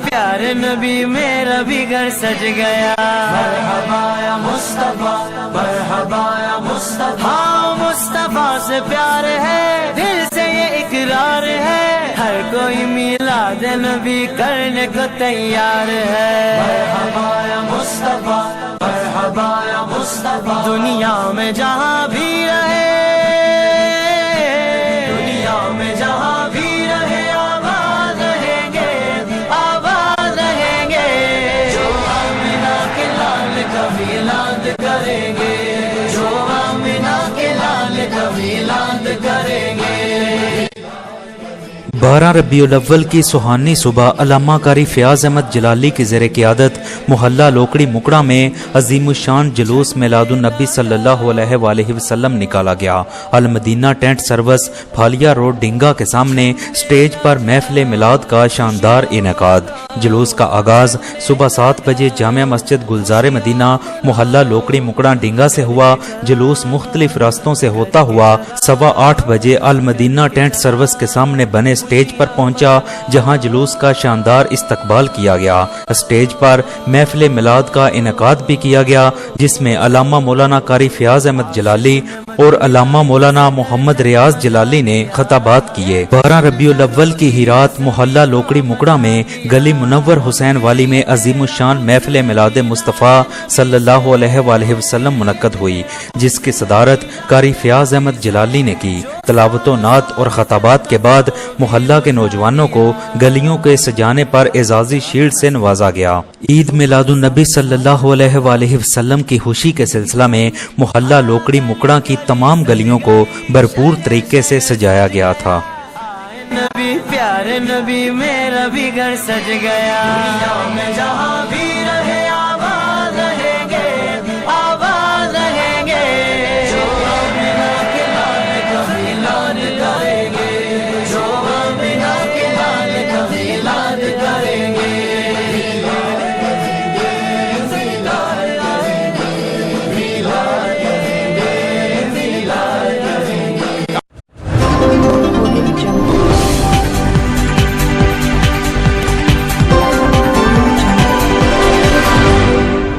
پیارے نبی میرا بھی گھر سج گیا. مرحبا یا مصطفیٰ مرحبا یا مصطفیٰ. ہاں مصطفیٰ سے پیار ہے دل سے یہ اقرار ہے, ہر کوئی میلاد نبی کرنے کو تیار ہے. مرحبا یا مصطفیٰ مرحبا یا مصطفیٰ. دنیا میں جہاں بھی رہے دنیا میں جہاں بھی رہے آباد رہیں گے آباد رہیں گے. جو آمنہ کے لال کا میلاد کریں گے جو آمنہ کے لال کا میلاد کریں گے. 12 ربیع الاول کی سہانی صبح علامہ قاری فیاض احمد جلالی کی زیر قیادت محلہ لوکڑی مکڑا میں عظیم الشان جلوس میلاد النبی صلی اللہ علیہ وآلہ وسلم نکالا گیا. المدینہ ٹینٹ سروس پھالیا روڈ ڈنگا کے سامنے سٹیج پر محفل میلاد کا شاندار انعقاد. جلوس کا آغاز صبح 7 بجے جامع مسجد گلزار مدینہ محلہ لوکڑی مکڑا ڈنگا سے ہوا. جلوس مختلف راستوں سے ہوتا ہوا 8:15 بجے المدینہ ٹینٹ سروس کے سامنے بنے اسٹیج پر پہنچا, جہاں جلوس کا شاندار استقبال کیا گیا. اسٹیج پر محفل میلاد کا انعقاد بھی کیا گیا, جس میں علامہ مولانا قاری فیاض احمد جلالی اور علامہ مولانا محمد ریاض جلالی نے خطابات کیے. 12 ربیع الاول کی ہی رات محلہ لوکڑی مکڑا میں گلی منور حسین والی میں عظیم الشان محفل میلاد مصطفیٰ صلی اللہ علیہ وآلہ وسلم منعقد ہوئی, جس کی صدارت قاری فیاض احمد جلالی نے کی. تلاوت و نعت اور خطابات کے بعد محلہ کے نوجوانوں کو گلیوں کے سجانے پر اعزازی شیلڈ سے نوازا گیا. عید میلاد النبی صلی اللہ علیہ وآلہ وسلم کی خوشی کے سلسلہ میں محلہ لوکڑی مکڑا کی تمام گلیوں کو بھرپور طریقے سے سجایا گیا تھا. نبی پیارے نبی میرا بھی گھر سج گیا. دنیا میں جہاں بھی رہے